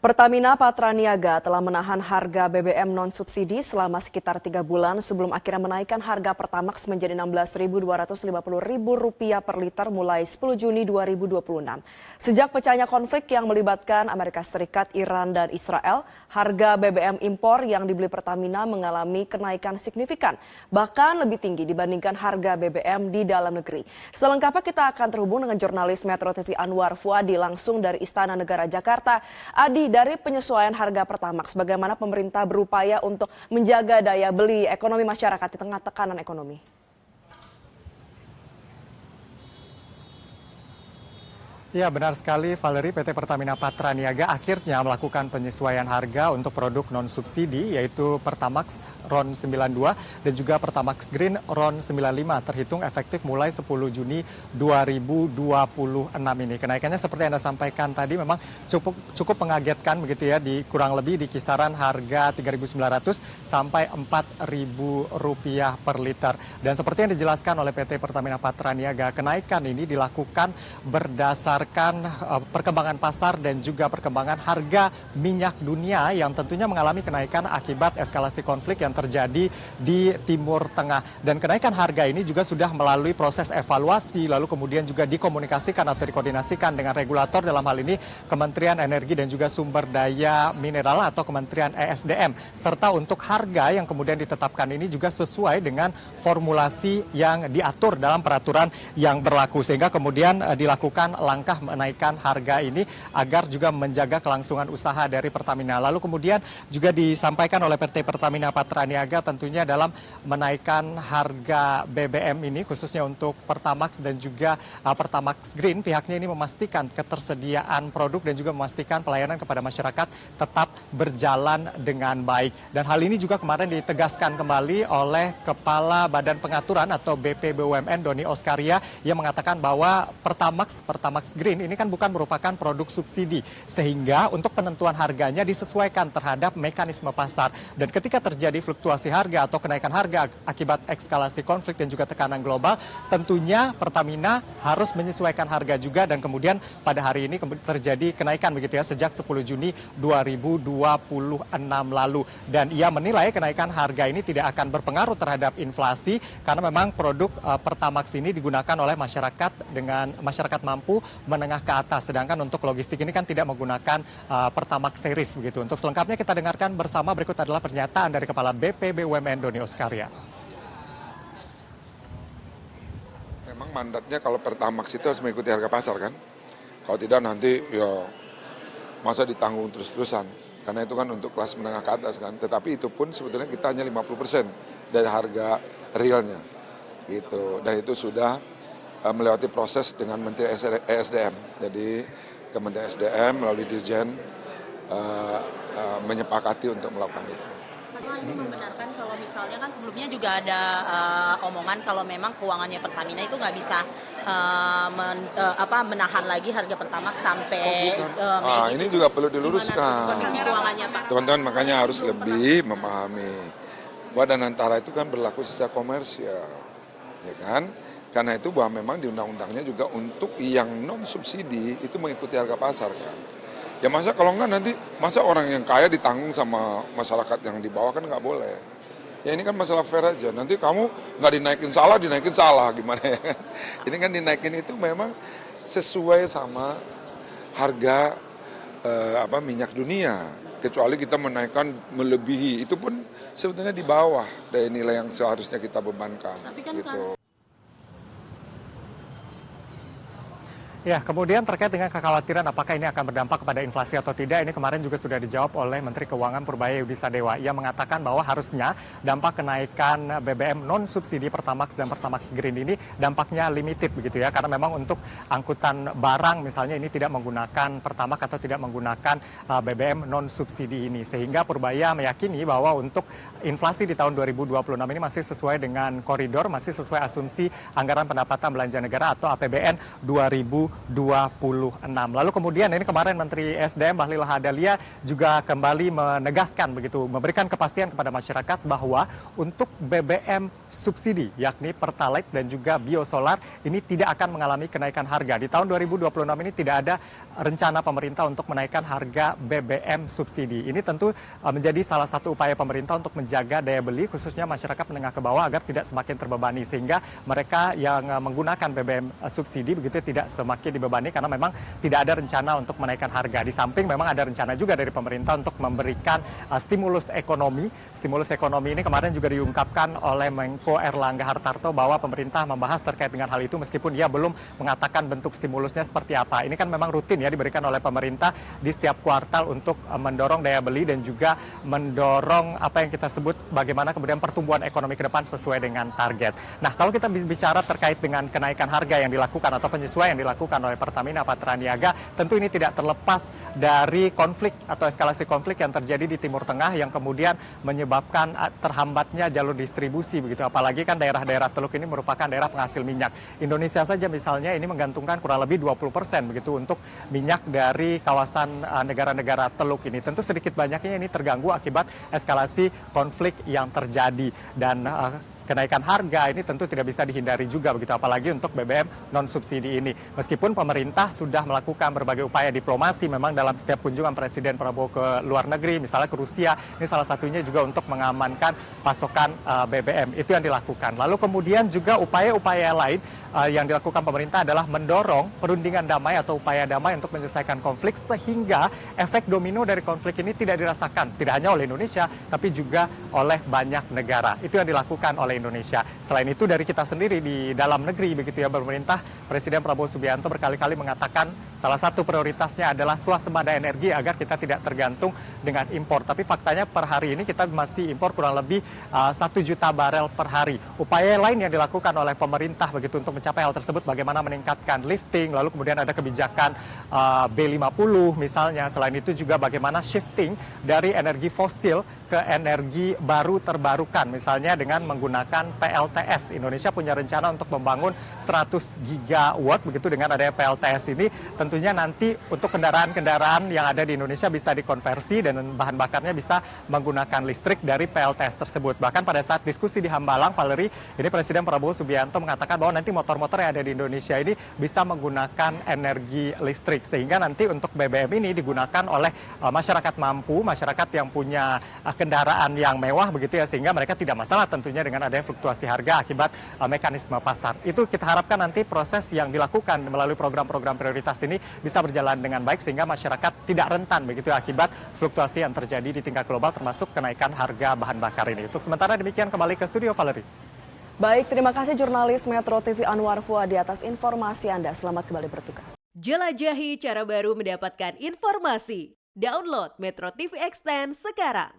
Pertamina Patraniaga telah menahan harga BBM non-subsidi selama sekitar 3 bulan sebelum akhirnya menaikkan harga Pertamax menjadi Rp16.250 per liter mulai 10 Juni 2026. Sejak pecahnya konflik yang melibatkan Amerika Serikat, Iran, dan Israel, harga BBM impor yang dibeli Pertamina mengalami kenaikan signifikan, bahkan lebih tinggi dibandingkan harga BBM di dalam negeri. Selengkapnya kita akan terhubung dengan jurnalis Metro TV Anwar Fuadi langsung dari Istana Negara Jakarta. Adi, dari penyesuaian harga Pertamax, bagaimana pemerintah berupaya untuk menjaga daya beli ekonomi masyarakat di tengah tekanan ekonomi? Ya, benar sekali Valerie. PT Pertamina Patraniaga akhirnya melakukan penyesuaian harga untuk produk non-subsidi yaitu Pertamax RON 92 dan juga Pertamax Green RON 95 terhitung efektif mulai 10 Juni 2026 ini. Kenaikannya seperti Anda sampaikan tadi memang cukup mengagetkan begitu ya, di kurang lebih di kisaran harga Rp3.900 sampai Rp4.000 per liter. Dan seperti yang dijelaskan oleh PT Pertamina Patraniaga, kenaikan ini dilakukan berdasarkan perkembangan pasar dan juga perkembangan harga minyak dunia yang tentunya mengalami kenaikan akibat eskalasi konflik yang terjadi di Timur Tengah. Dan kenaikan harga ini juga sudah melalui proses evaluasi, lalu kemudian juga dikomunikasikan atau dikoordinasikan dengan regulator, dalam hal ini Kementerian Energi dan juga Sumber Daya Mineral atau Kementerian ESDM. Serta untuk harga yang kemudian ditetapkan ini juga sesuai dengan formulasi yang diatur dalam peraturan yang berlaku. Sehingga kemudian dilakukan langkah menaikkan harga ini agar juga menjaga kelangsungan usaha dari Pertamina. Lalu kemudian juga disampaikan oleh PT Pertamina Patraniaga tentunya dalam menaikkan harga BBM ini khususnya untuk Pertamax dan juga Pertamax Green, pihaknya ini memastikan ketersediaan produk dan juga memastikan pelayanan kepada masyarakat tetap berjalan dengan baik. Dan hal ini juga kemarin ditegaskan kembali oleh Kepala Badan Pengaturan atau BP BUMN Doni Oskaria yang mengatakan bahwa Pertamax Green ini kan bukan merupakan produk subsidi, sehingga untuk penentuan harganya disesuaikan terhadap mekanisme pasar. Dan ketika terjadi fluktuasi harga atau kenaikan harga akibat eskalasi konflik dan juga tekanan global, tentunya Pertamina harus menyesuaikan harga juga. Dan kemudian pada hari ini terjadi kenaikan begitu ya sejak 10 Juni 2026 lalu. Dan ia menilai kenaikan harga ini tidak akan berpengaruh terhadap inflasi karena memang produk Pertamax ini digunakan oleh masyarakat mampu menengah ke atas, sedangkan untuk logistik ini kan tidak menggunakan Pertamax series begitu. Untuk selengkapnya kita dengarkan bersama, berikut adalah pernyataan dari Kepala BP BUMN Doni Oskaria. Memang mandatnya kalau Pertamax itu harus mengikuti harga pasar kan, kalau tidak nanti ya masa ditanggung terus-terusan, karena itu kan untuk kelas menengah ke atas kan. Tetapi itu pun sebetulnya kita hanya 50% dari harga realnya gitu, dan itu sudah melewati proses dengan Menteri ESDM. Jadi Kementerian ESDM melalui Dirjen menyepakati untuk melakukan itu. Ini membenarkan kalau misalnya kan sebelumnya juga ada omongan kalau memang keuangannya Pertamina itu nggak bisa menahan lagi harga Pertamax sampai Mei. Ini juga perlu diluruskan. Teman-teman makanya harus lebih memahami bahwa dan antara itu kan berlaku secara komersial, ya kan? Karena itu bahwa memang di undang-undangnya juga untuk yang non-subsidi itu mengikuti harga pasar kan. Ya masa kalau enggak nanti, masa orang yang kaya ditanggung sama masyarakat yang di bawah kan nggak boleh. Ya ini kan masalah fair aja, nanti kamu nggak dinaikin salah gimana ya kan. Ini kan dinaikin itu memang sesuai sama harga minyak dunia. Kecuali kita menaikkan melebihi, itu pun sebetulnya di bawah dari nilai yang seharusnya kita bebankan. Tapi kan gitu. Ya, kemudian terkait dengan kekhawatiran apakah ini akan berdampak kepada inflasi atau tidak, ini kemarin juga sudah dijawab oleh Menteri Keuangan Purbaya Yudisadewa. Ia mengatakan bahwa harusnya dampak kenaikan BBM non-subsidi Pertamax dan Pertamax Green ini dampaknya limited begitu ya, karena memang untuk angkutan barang misalnya ini tidak menggunakan Pertamax atau tidak menggunakan BBM non-subsidi ini. Sehingga Purbaya meyakini bahwa untuk inflasi di tahun 2026 ini masih sesuai dengan koridor, masih sesuai asumsi anggaran pendapatan belanja negara atau APBN 2026. Lalu kemudian ini kemarin Menteri SDM Bahlil Lahadalia juga kembali menegaskan begitu, memberikan kepastian kepada masyarakat bahwa untuk BBM subsidi yakni Pertalite dan juga biosolar ini tidak akan mengalami kenaikan harga. Di tahun 2026 ini tidak ada rencana pemerintah untuk menaikkan harga BBM subsidi. Ini tentu menjadi salah satu upaya pemerintah untuk menjaga daya beli khususnya masyarakat menengah ke bawah agar tidak semakin terbebani, sehingga mereka yang menggunakan BBM subsidi begitu tidak semakin dibebani karena memang tidak ada rencana untuk menaikkan harga. Di samping memang ada rencana juga dari pemerintah untuk memberikan stimulus ekonomi. Stimulus ekonomi ini kemarin juga diungkapkan oleh Menko Erlangga Hartarto bahwa pemerintah membahas terkait dengan hal itu meskipun ia belum mengatakan bentuk stimulusnya seperti apa. Ini kan memang rutin ya diberikan oleh pemerintah di setiap kuartal untuk mendorong daya beli dan juga mendorong apa yang kita sebut bagaimana kemudian pertumbuhan ekonomi ke depan sesuai dengan target. Nah, kalau kita bicara terkait dengan kenaikan harga yang dilakukan atau penyesuaian yang dilakukan oleh Pertamina Patraniaga, tentu ini tidak terlepas dari konflik atau eskalasi konflik yang terjadi di Timur Tengah yang kemudian menyebabkan terhambatnya jalur distribusi begitu. Apalagi kan daerah-daerah Teluk ini merupakan daerah penghasil minyak. Indonesia saja misalnya ini menggantungkan kurang lebih 20% begitu untuk minyak dari kawasan negara-negara Teluk ini. Tentu sedikit banyaknya ini terganggu akibat eskalasi konflik yang terjadi dan kenaikan harga ini tentu tidak bisa dihindari juga begitu, apalagi untuk BBM non subsidi ini. Meskipun pemerintah sudah melakukan berbagai upaya diplomasi memang dalam setiap kunjungan Presiden Prabowo ke luar negeri, misalnya ke Rusia, ini salah satunya juga untuk mengamankan pasokan BBM. Itu yang dilakukan. Lalu kemudian juga upaya-upaya lain yang dilakukan pemerintah adalah mendorong perundingan damai atau upaya damai untuk menyelesaikan konflik sehingga efek domino dari konflik ini tidak dirasakan tidak hanya oleh Indonesia tapi juga oleh banyak negara. Itu yang dilakukan oleh Indonesia. Selain itu dari kita sendiri di dalam negeri begitu ya, pemerintah Presiden Prabowo Subianto berkali-kali mengatakan salah satu prioritasnya adalah swasembada energi agar kita tidak tergantung dengan impor. Tapi faktanya per hari ini kita masih impor kurang lebih 1 juta barel per hari. Upaya lain yang dilakukan oleh pemerintah begitu untuk mencapai hal tersebut bagaimana meningkatkan lifting, lalu kemudian ada kebijakan B50 misalnya. Selain itu juga bagaimana shifting dari energi fosil ke energi baru terbarukan, misalnya dengan menggunakan PLTS. Indonesia punya rencana untuk membangun 100 gigawatt begitu. Dengan adanya PLTS ini tentunya nanti untuk kendaraan-kendaraan yang ada di Indonesia bisa dikonversi dan bahan bakarnya bisa menggunakan listrik dari PLTS tersebut. Bahkan pada saat diskusi di Hambalang, Valerie, ini Presiden Prabowo Subianto mengatakan bahwa nanti motor-motor yang ada di Indonesia ini bisa menggunakan energi listrik, sehingga nanti untuk BBM ini digunakan oleh masyarakat mampu, masyarakat yang punya kendaraan yang mewah begitu ya, sehingga mereka tidak masalah tentunya dengan adanya fluktuasi harga akibat mekanisme pasar. Itu kita harapkan nanti proses yang dilakukan melalui program-program prioritas ini bisa berjalan dengan baik sehingga masyarakat tidak rentan begitu ya, akibat fluktuasi yang terjadi di tingkat global termasuk kenaikan harga bahan bakar ini. Untuk sementara demikian, kembali ke studio Valerie. Baik, terima kasih jurnalis Metro TV Anwar Fuadi atas informasi Anda. Selamat kembali bertugas. Jelajahi cara baru mendapatkan informasi. Download Metro TV Extend sekarang.